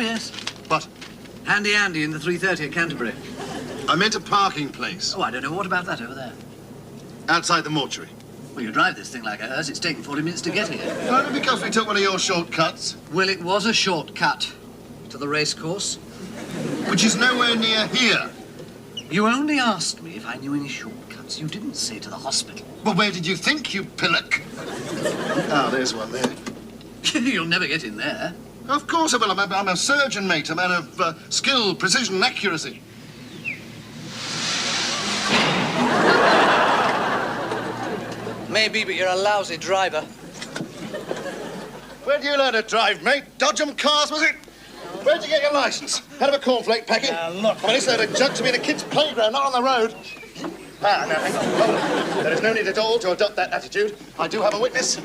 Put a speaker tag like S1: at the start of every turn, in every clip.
S1: yes.
S2: What?
S1: Handy Andy in the 3:30 at Canterbury.
S2: I meant a parking place.
S1: Oh, I don't know. What about that over there?
S2: Outside the mortuary.
S1: Well, you drive this thing like a hearse. It's taken 40 minutes to get here.
S2: Only because we took one of your shortcuts.
S1: Well, it was a shortcut to the racecourse.
S2: Which is nowhere near here.
S1: You only asked me if I knew any shortcuts. You didn't say to the hospital.
S2: Well, where did you think, you pillock? Ah, there's one there.
S1: You'll never get in there.
S2: Of course I will. I'm a surgeon, mate. A man of skill, precision, and accuracy.
S1: Maybe, but you're a lousy driver.
S2: Where do you learn to drive, mate? Dodgem cars, was it? Where'd you get your licence? Out of a cornflake packet?
S1: Look.
S2: I mean, this load of junk to be in a kid's playground, not on the road. Ah, no, hang on. Hold on. There is no need at all to adopt that attitude. I do have a witness.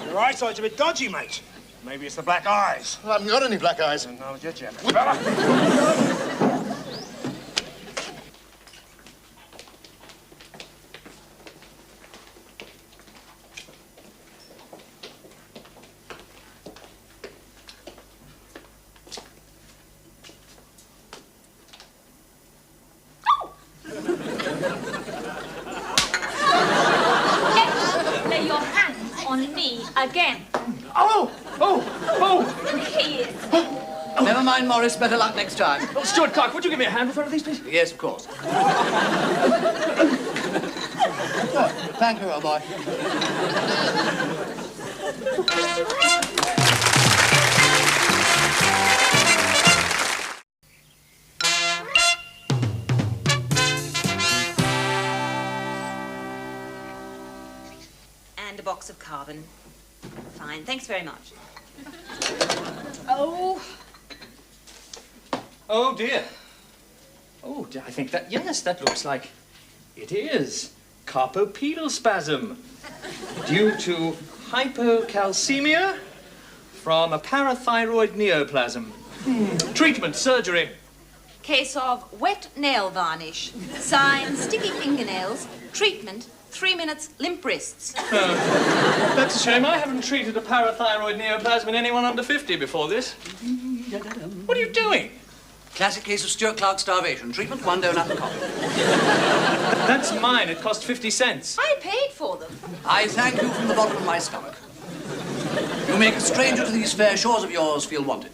S3: Your eyesight's a bit dodgy, mate. Maybe it's the black eyes.
S2: I haven't got any black eyes.
S3: No, just yet.
S4: Lay your hands on me again.
S5: Oh!
S4: He is.
S1: Never mind, Morris. Better luck next time.
S5: Oh, Stuart Clark, would you give me a hand with one of these, please?
S1: Yes, of course. Thank you, old boy.
S6: And a box of carbon. Fine, thanks very much.
S5: Oh, dear. Oh, I think that, yes, that looks like it is carpopedal spasm due to hypocalcemia from a parathyroid neoplasm. Treatment, surgery.
S6: Case of wet nail varnish. Sign, sticky fingernails. Treatment, 3 minutes, limp wrists.
S5: That's a shame. I haven't treated a parathyroid neoplasm in anyone under 50 before this. What are you doing?
S1: Classic case of Stuart Clark starvation. Treatment, 1 donut and coffee.
S5: That's mine. It cost 50 cents.
S6: I paid for them.
S1: I thank you from the bottom of my stomach. You make a stranger to these fair shores of yours feel wanted.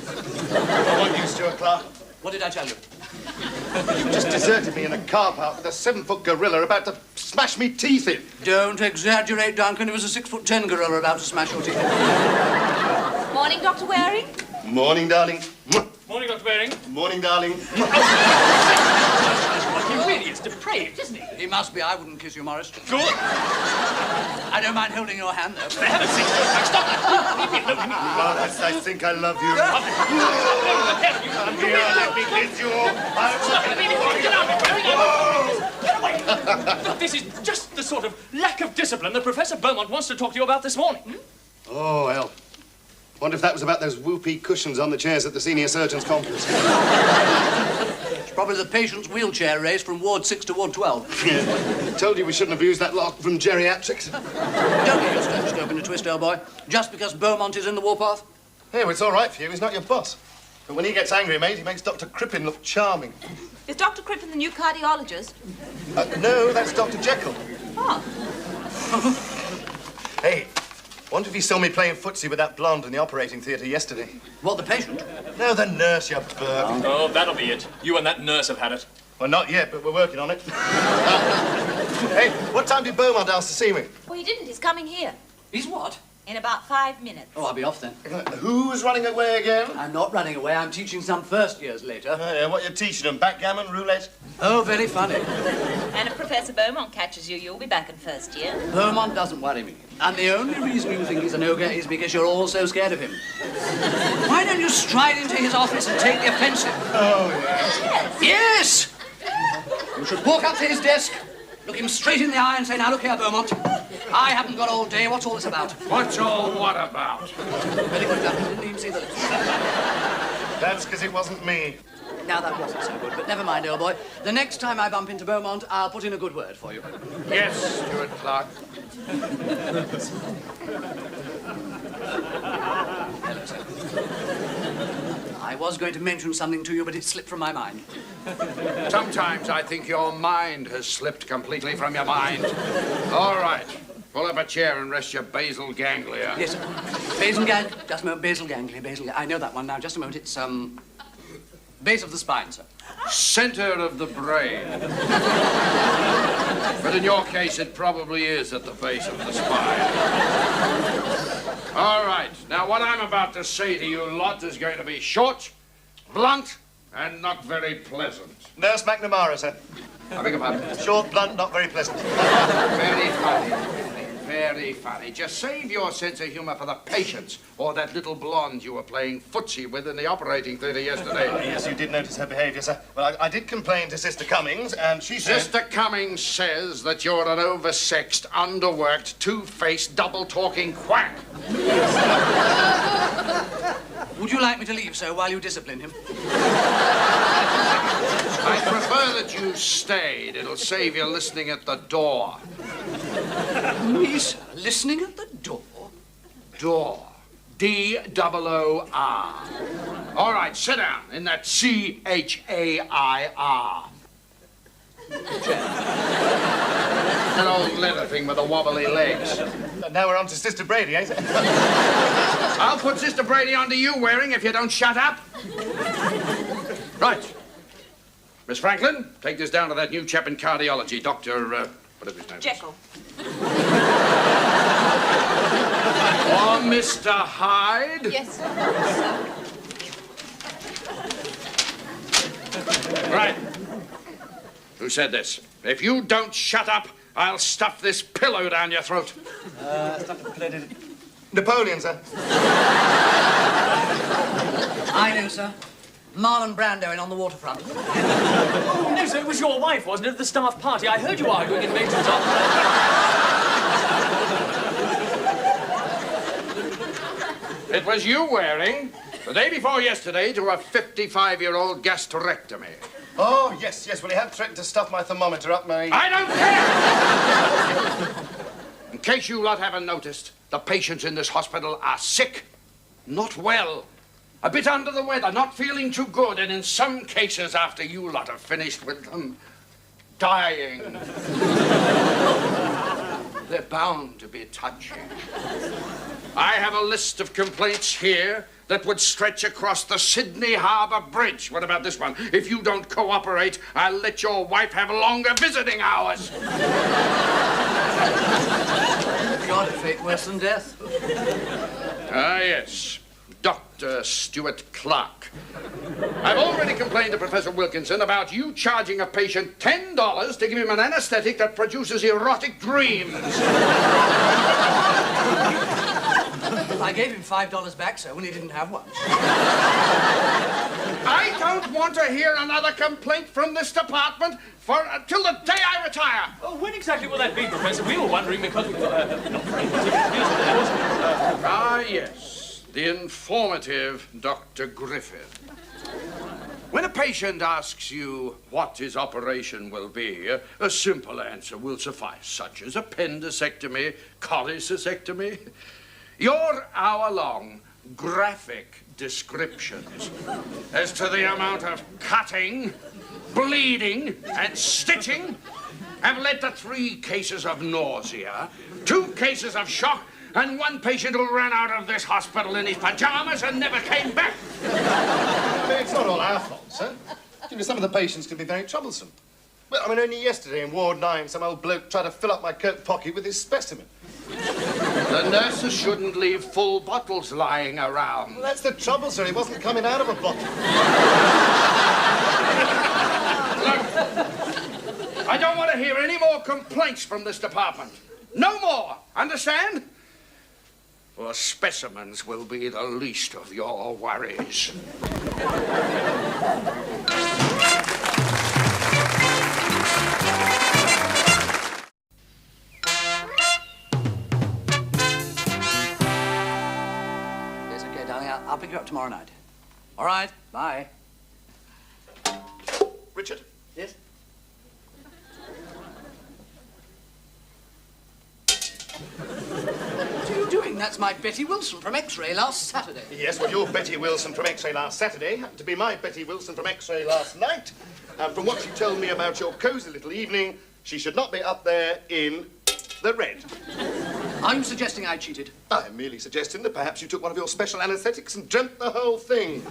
S2: I want you, Stuart Clark.
S1: What did I tell you?
S2: You just deserted me in a car park with a 7-foot gorilla about to smash me teeth in.
S1: Don't exaggerate, Duncan. It was a 6'10" gorilla about to smash your teeth.
S6: Morning, Dr. Waring.
S2: Morning, darling.
S5: Morning, Dr. Waring.
S2: Morning, darling.
S5: He really is depraved, isn't he?
S1: He must be. I wouldn't kiss you, Morris.
S5: Good.
S1: I don't mind holding your hand, though.
S5: For heaven's sake, stop that. Leave me alone.
S2: Morris, I think I love you. Come here, let me kiss you.
S5: Look, this is just the sort of lack of discipline that Professor Beaumont wants to talk to you about this morning.
S2: Oh, hell. Wonder if that was about those whoopee cushions on the chairs at the senior surgeons' conference.
S1: It's probably the patient's wheelchair race from Ward 6 to Ward 12.
S2: Yeah. Told you we shouldn't have used that lot from geriatrics.
S1: Don't get your stethoscope in a twist, old boy. Just because Beaumont is in the warpath.
S2: Hey, well, it's all right for you. He's not your boss. But when he gets angry, mate, he makes Dr. Crippen look charming.
S6: Is Dr. Crippen the new cardiologist?
S2: No, that's Dr. Jekyll.
S6: Oh.
S2: Hey, wonder if he saw me playing footsie with that blonde in the operating theatre yesterday.
S1: What, the patient?
S2: No, the nurse, you burp.
S5: Oh, that'll be it. You and that nurse have had it.
S2: Well, not yet, but we're working on it. Hey, what time did Beaumont ask to see me?
S6: Well, he didn't. He's coming here.
S1: He's what?
S6: In about 5 minutes.
S1: Oh, I'll be off then.
S2: Who's running away again?
S1: I'm not running away. I'm teaching some first years later.
S2: Yeah, what you teaching them? Backgammon, roulette?
S1: Oh, very funny.
S6: And if Professor Beaumont catches you, you'll be back in first year.
S1: Beaumont doesn't worry me. And the only reason you think he's an ogre is because you're all so scared of him. Why don't you stride into his office and take the offensive?
S2: Oh, yeah.
S1: Yes! You should walk up to his desk, look him straight in the eye and say, now look here, Beaumont. I haven't got all day. What's all this about?
S3: What's all what about?
S1: Very good, Duncan. Didn't even see the list.
S2: That's because it wasn't me.
S1: Now, that wasn't so good, but never mind, old boy. The next time I bump into Beaumont, I'll put in a good word for you.
S3: Yes, Stuart Clark.
S1: Hello, sir. I was going to mention something to you, but it slipped from my mind.
S7: Sometimes I think your mind has slipped completely from your mind. All right. Pull up a chair and rest your basal ganglia.
S1: Yes, sir. Basal gang... Just a moment. Basal ganglia. I know that one now. Just a moment. It's, base of the spine, sir.
S7: Center of the brain. But in your case, it probably is at the base of the spine. All right. Now, what I'm about to say to you lot is going to be short, blunt, and not very pleasant.
S2: Nurse McNamara, sir.
S7: I beg your pardon?
S2: Short, blunt, not very pleasant.
S7: Very funny. Very funny. Just save your sense of humor for the patients or that little blonde you were playing footsie with in the operating theatre yesterday.
S2: Yes, you did notice her behaviour, sir. Well, I did complain to Sister Cummings, and she said...
S7: Sister Cummings says that you're an oversexed, underworked, two-faced, double-talking quack.
S1: Would you like me to leave, sir, while you discipline him?
S7: I prefer that you stayed. It'll save you listening at the door.
S1: Me, sir, listening at the door?
S7: Door. D-O-O-R. All right, sit down in that C-H-A-I-R. That old leather thing with the wobbly legs.
S2: Now we're on to Sister Brady, eh?
S7: I'll put Sister Brady onto you, Waring, if you don't shut up. Right. Miss Franklin, take this down to that new chap in cardiology, Dr. Whatever his name is.
S6: Jekyll.
S7: Or Mr. Hyde.
S6: Yes, sir.
S7: Right. Who said this? If you don't shut up, I'll stuff this pillow down your throat.
S2: Napoleon, sir.
S1: I know, sir. Marlon Brando in On the Waterfront.
S5: Oh, no, so it was your wife, wasn't it, at the staff party? I heard you arguing in Major's office.
S7: It was you, Waring, the day before yesterday, to a 55-year-old gastrectomy.
S2: Oh, yes. Well, he had threatened to stuff my thermometer up my...
S7: I don't care! In case you lot haven't noticed, the patients in this hospital are sick, not well, a bit under the weather, not feeling too good, and in some cases, after you lot have finished with them, dying. They're bound to be touching. I have a list of complaints here that would stretch across the Sydney Harbour Bridge. What about this one? If you don't cooperate, I'll let your wife have longer visiting hours.
S1: God, a fate worse than death.
S7: Ah, yes. Dr. Stuart Clark. I've already complained to Professor Wilkinson about you charging a patient $10 to give him an anesthetic that produces erotic dreams.
S1: I gave him $5 back, sir, when he didn't have one.
S7: I don't want to hear another complaint from this department till the day I retire.
S5: Oh, when exactly will that be, Professor? We were wondering because we thought... not very particular news there, wasn't it?
S7: Ah, yes. The informative Dr. Griffith. When a patient asks you what his operation will be, a simple answer will suffice, such as appendicectomy, cholecystectomy. Your hour-long graphic descriptions as to the amount of cutting, bleeding, and stitching have led to 3 cases of nausea, 2 cases of shock, and 1 patient who ran out of this hospital in his pajamas and never came back.
S2: It's not all our fault, sir. You know, some of the patients can be very troublesome. Well, I mean, only yesterday in Ward 9, some old bloke tried to fill up my coat pocket with his specimen.
S7: The nurses shouldn't leave full bottles lying around.
S2: Well, that's the trouble, sir. He wasn't coming out of a bottle.
S7: Look, I don't want to hear any more complaints from this department. No more, understand? Or specimens will be the least of your worries.
S1: Yes, okay, darling. I'll pick you up tomorrow night. All right, bye.
S2: Richard?
S1: Yes? What are you doing? mean that's my Betty Wilson from X-Ray last Saturday.
S2: Yes, well, your Betty Wilson from X-Ray last Saturday happened to be my Betty Wilson from X-Ray last night. And from what she told me about your cosy little evening, she should not be up there in the red.
S1: Are you suggesting I cheated?
S2: I'm merely suggesting that perhaps you took one of your special anaesthetics and dreamt the whole thing.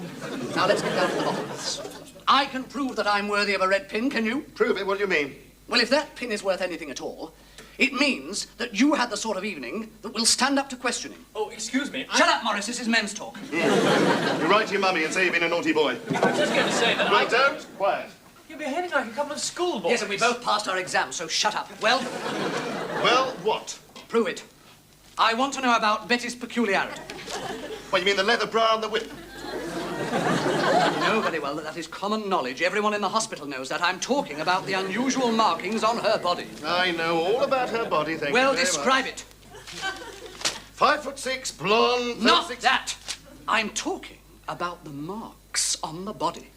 S1: Now, let's get down to the bottom of this. I can prove that I'm worthy of a red pin, can you?
S2: Prove it, what do you mean?
S1: Well, if that pin is worth anything at all, it means that you had the sort of evening that will stand up to questioning.
S5: Oh, excuse me.
S1: Shut up, Morris. This is men's talk.
S2: You write to your mummy and say you've been a naughty boy.
S5: I was just going to say that
S2: Well, don't. Quiet.
S5: You're behaving like a couple of schoolboys.
S1: Yes, and we both passed our exams, so shut up. Well,
S2: Well, what?
S1: prove it. I want to know about Betty's peculiarity.
S2: Well, you mean the leather bra and the whip?
S1: You know very well that is common knowledge. Everyone in the hospital knows that. I'm talking about the unusual markings on her body.
S2: I know all about her body, thank
S1: Well,
S2: you very
S1: describe it.
S2: much. 5'6", blonde,
S1: Not
S2: 36...
S1: that. I'm talking about the marks on the body.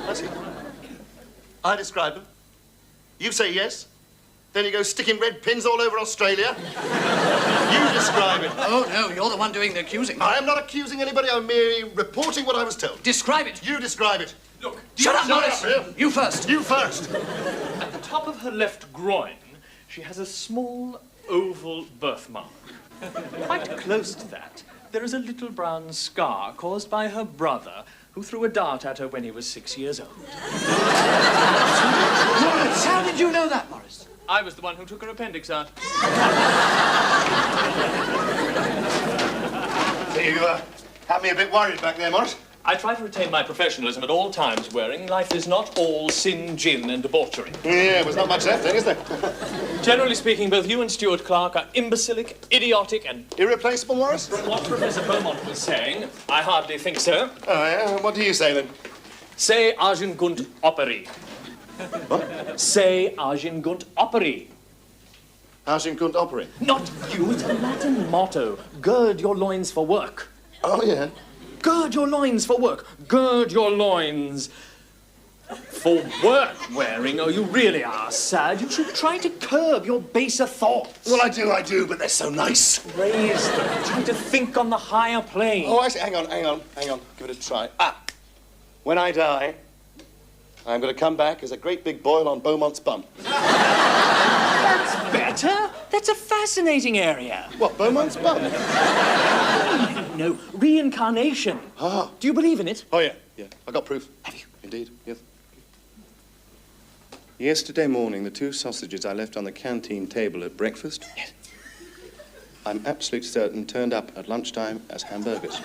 S2: I see. I describe them. You say yes. Then you go sticking red pins all over Australia. You describe it.
S1: Oh, no, you're the one doing the accusing.
S2: I am not accusing anybody. I'm merely reporting what I was told.
S1: Describe it.
S2: You describe it.
S5: Look,
S1: Shut up, Morris.
S2: up, you.
S1: You first.
S2: You first.
S5: at the top of her left groin, she has a small oval birthmark. Quite close to that, there is a little brown scar caused by her brother, who threw a dart at her when he was 6 years old.
S1: Morris, how did you know that, Morris?
S5: I was the one who took her appendix out.
S2: So you had me a bit worried back there, Morris.
S5: I try to retain my professionalism at all times, Waring. Life is not all sin, gin, and debauchery.
S2: Yeah, there's not much left then, is there?
S5: Generally speaking, both you and Stuart Clark are imbecilic, idiotic, and...
S2: Irreplaceable, Morris?
S5: From what Professor Beaumont was saying, I hardly think so.
S2: Oh, yeah? What do you say, then?
S5: Say agingunt operi.
S2: What?
S5: Say agingunt operi.
S2: Arshin couldn't operate.
S5: Not you, it's a Latin motto. Gird your loins for work.
S2: Oh, yeah?
S5: Gird your loins for work. Gird your loins for work, Waring. Oh, you really are sad. You should try to curb your baser thoughts.
S2: Well, I do, but they're so nice.
S5: Raise them. Try to think on the higher plane.
S2: Oh, I see. Hang on. Give it a try. When I die, I'm going to come back as a great big boil on Beaumont's bum.
S5: That's better. That's a fascinating area.
S2: What, Beaumont's bum?
S5: No, reincarnation.
S2: Ah.
S5: Do you believe in it?
S2: Oh, yeah. I got proof.
S5: Have you?
S2: Indeed, yes. Yesterday morning, the 2 sausages I left on the canteen table at breakfast,
S5: Yes.
S2: I'm absolutely certain turned up at lunchtime as hamburgers.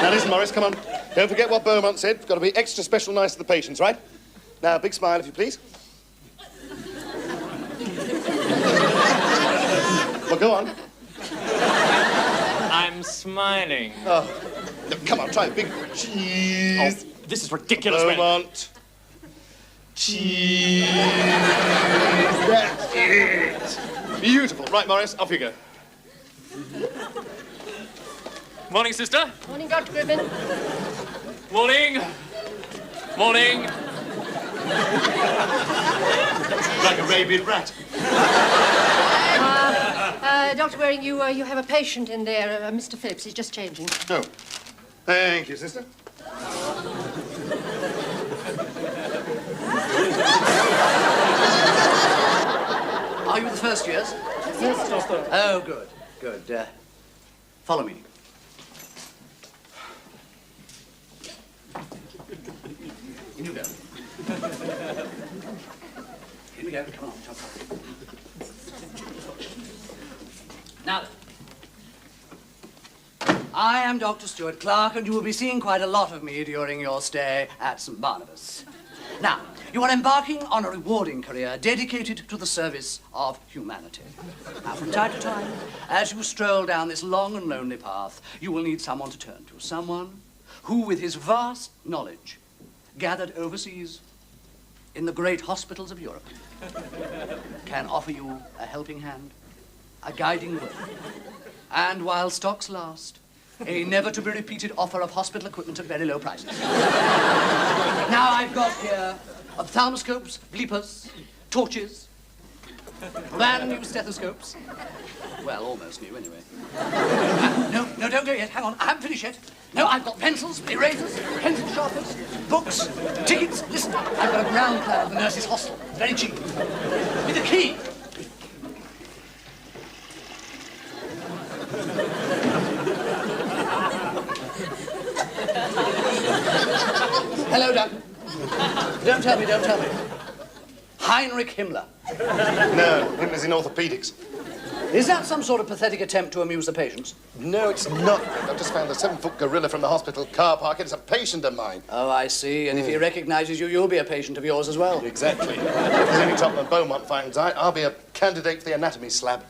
S2: Now listen, Morris, come on. Don't forget what Beaumont said. You've got to be extra special nice to the patients, right? Now, big smile, if you please. Well, go on.
S5: I'm smiling.
S2: Oh, no, come on, try a big cheese.
S5: Oh, this is ridiculous, man.
S2: Beaumont. Cheese. That's it. Beautiful. Right, Morris, off you go.
S5: Morning, sister.
S8: Morning, Dr. Griffin.
S5: Morning. Morning.
S2: Like a rabid rat.
S8: Dr. Waring, you have a patient in there, Mr. Phillips. He's just changing.
S2: Oh. Thank you, sister.
S1: Are you the first years?
S5: Yes, Doctor.
S1: Oh, good. Follow me. In you go. Here we go. Come on, jump up. Now then. I am Dr. Stuart Clark, and you will be seeing quite a lot of me during your stay at St. Barnabas. Now, you are embarking on a rewarding career dedicated to the service of humanity. Now, from time to time, as you stroll down this long and lonely path, you will need someone to turn to. Someone who, with his vast knowledge, gathered overseas in the great hospitals of Europe, can offer you a helping hand, a guiding word, and while stocks last, a never-to-be-repeated offer of hospital equipment at very low prices. Now, I've got here ophthalmoscopes, bleepers, torches. A man used stethoscopes. Well, almost new, anyway. No, don't go yet. Hang on. I haven't finished yet. No, I've got pencils, erasers, pencil sharpeners, books, tickets. Listen, I've got a ground plan of the nurses' hostel. Very cheap. With a key. Hello, Doc. Don't tell me. Heinrich Himmler.
S2: No, Himmler's in orthopedics.
S1: Is that some sort of pathetic attempt to amuse the patients?
S2: No, it's not. I've just found a 7-foot gorilla from the hospital car park. It's a patient of mine.
S1: Oh, I see. And if he recognises you, you'll be a patient of yours as well.
S2: Exactly. If there's any Tottenham Beaumont finds out, I'll be a candidate for the anatomy slab.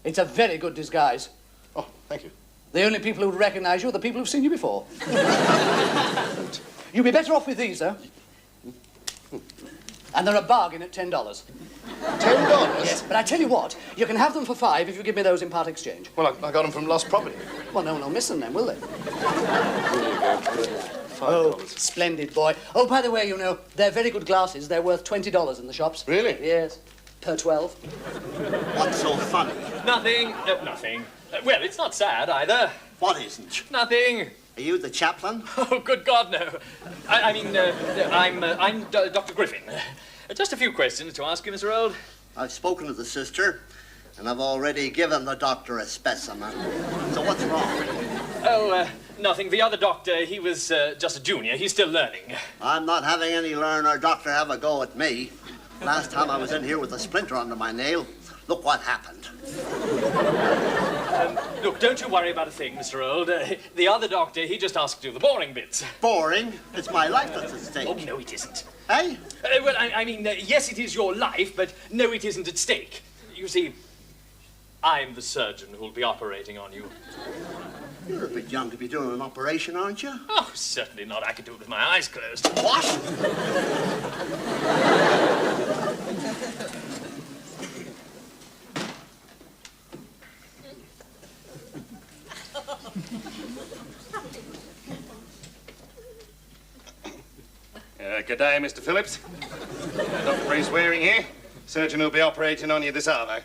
S1: It's a very good disguise.
S2: Oh, thank you.
S1: The only people who would recognise you are the people who've seen you before. You'll be better off with these, though. And they're a bargain at $10.
S2: $10?
S1: Yes, but I tell you what, you can have them for $5 if you give me those in part exchange.
S2: Well, I got them from lost property.
S1: Well, no one will miss them then, will they?
S2: Here you go. $5.
S1: Oh, splendid boy. Oh, by the way, you know, they're very good glasses. They're worth $20 in the shops.
S2: Really?
S1: Yes, per 12.
S9: What's so funny?
S5: Nothing. Nothing. Well, it's not sad either.
S9: What isn't?
S5: Nothing.
S9: Are you the chaplain?
S5: Oh, good God, no. I'm Dr. Griffin. Just a few questions to ask you, Mr. Old.
S9: I've spoken to the sister, and I've already given the doctor a specimen. So what's wrong?
S5: Oh, nothing. The other doctor, he was just a junior. He's still learning.
S9: I'm not having any learner doctor have a go at me. Last time I was in here with a splinter under my nail, look what happened.
S5: Look, don't you worry about a thing, Mr. Old. The other doctor, he just asked you the boring bits.
S9: Boring? It's my life that's at stake.
S5: Oh, no, it isn't.
S9: Hey?
S5: Well, I mean, yes, it is your life, but no, it isn't at stake. You see, I'm the surgeon who'll be operating on you.
S9: You're a bit young to be doing an operation, aren't you?
S5: Oh, certainly not. I could do it with my eyes closed.
S9: What?
S2: Good day, Mr. Phillips. Dr. Bruce Waring here. Surgeon will be operating on you this hour.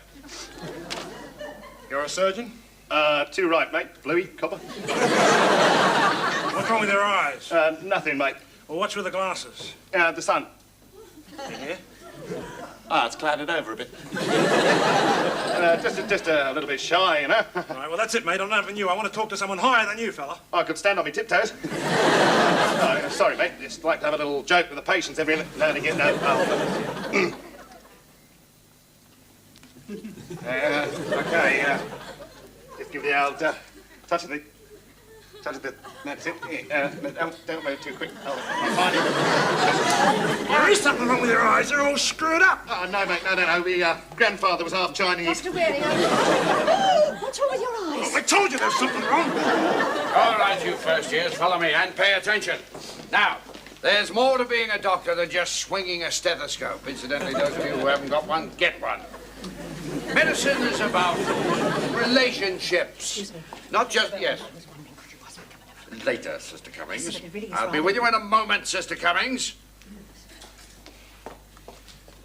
S3: You're a surgeon?
S2: Too right, mate. Bluey, copper.
S3: What's wrong with your eyes?
S2: Nothing, mate.
S3: Well, what's with the glasses?
S2: The sun.
S3: Yeah?
S2: It's clouded over a bit. Just a little bit shy, you know.
S3: All right, well, that's it, mate. I'm not having you. I want to talk to someone higher than you, fella.
S2: I could stand on my tiptoes. Sorry, mate. Just like to have a little joke with the patients every now and again. Okay, just give the old touch of the... That's it. Don't move too quick. I'll find it.
S3: There is something wrong with your eyes. They're all screwed up.
S2: Oh, no, mate, no. My grandfather was half Chinese.
S8: Dr. Waring, what's wrong with your eyes?
S3: I told you there's something wrong.
S7: All right, you first years, follow me and pay attention. Now, there's more to being a doctor than just swinging a stethoscope. Incidentally, those of you who haven't got one, get one. Medicine is about relationships. Not just, yes. Later, Sister Cummings. I'll be with you in a moment, Sister Cummings.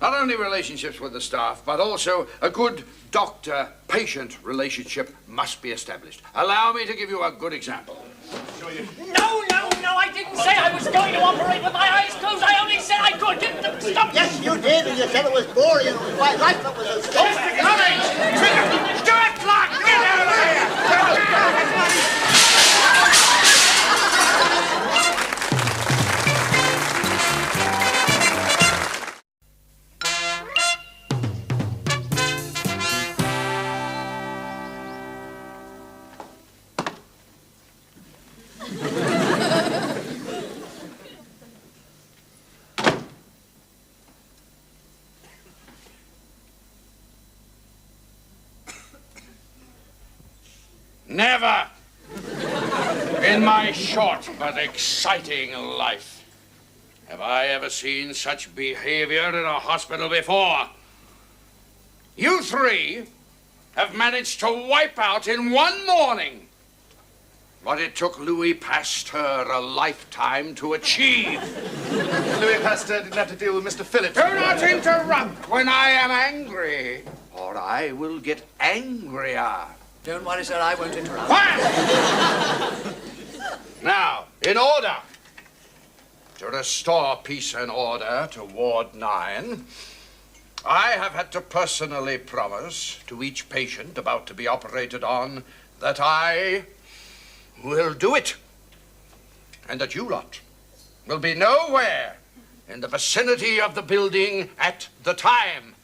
S7: Not only relationships with the staff, but also a good doctor-patient relationship must be established. Allow me to give you a good example.
S5: No, I didn't say I was going to operate with my eyes closed. I only said I could. Stop.
S9: Yes, you did, and you said it was boring, and it was my life that was at stake.
S7: Sister Cummings! Do it, Clark! Get out of here! Never, in my short but exciting life, have I ever seen such behavior in a hospital before. You three have managed to wipe out in one morning what it took Louis Pasteur a lifetime to achieve.
S2: Louis Pasteur didn't have to deal with Mr. Phillips.
S7: Do not interrupt when I am angry, or I will get angrier.
S1: Don't worry, sir, I won't interrupt.
S7: Quiet! Now, in order to restore peace and order to Ward 9, I have had to personally promise to each patient about to be operated on that I will do it, and that you lot will be nowhere in the vicinity of the building at the time.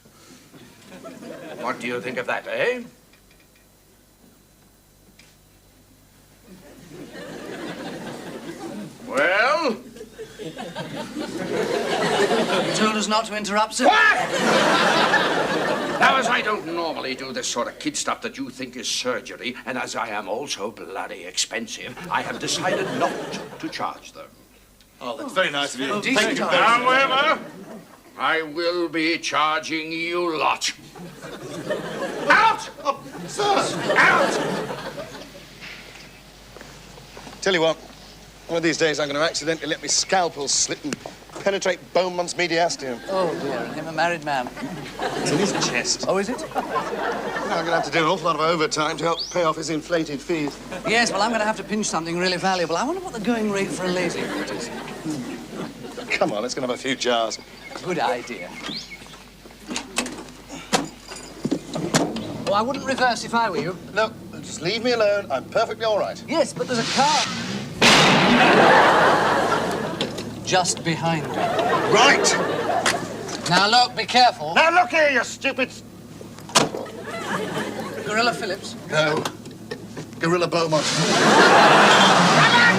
S7: What do you think of that, eh? Well?
S1: You told us not to interrupt, sir.
S7: What? Now, as I don't normally do this sort of kid stuff that you think is surgery, and as I am also bloody expensive, I have decided not to charge them.
S2: Oh, that's very nice of you.
S1: Thank you.
S7: However, I will be charging you lot. Out!
S2: Oh, sir!
S7: Out!
S2: Tell you what, one of these days I'm going to accidentally let my scalpel slip and penetrate Beaumont's mediastinum.
S1: Oh, dear, and him a married man.
S2: It's in his chest.
S1: Oh, is it?
S2: Now I'm going to have to do an awful lot of overtime to help pay off his inflated fees.
S1: Yes, well, I'm going to have to pinch something really valuable. I wonder what the going rate for a lazy is.
S2: Come on, let's go and have a few jars.
S1: Good idea. Oh, I wouldn't reverse if I were you.
S2: No, just leave me alone. I'm perfectly all right.
S1: Yes, but there's a car. Just behind you.
S2: Right!
S1: Now, look, be careful.
S2: Now look here, you stupid...
S1: Gorilla Phillips.
S2: No. Gorilla Beaumont.
S7: Come on!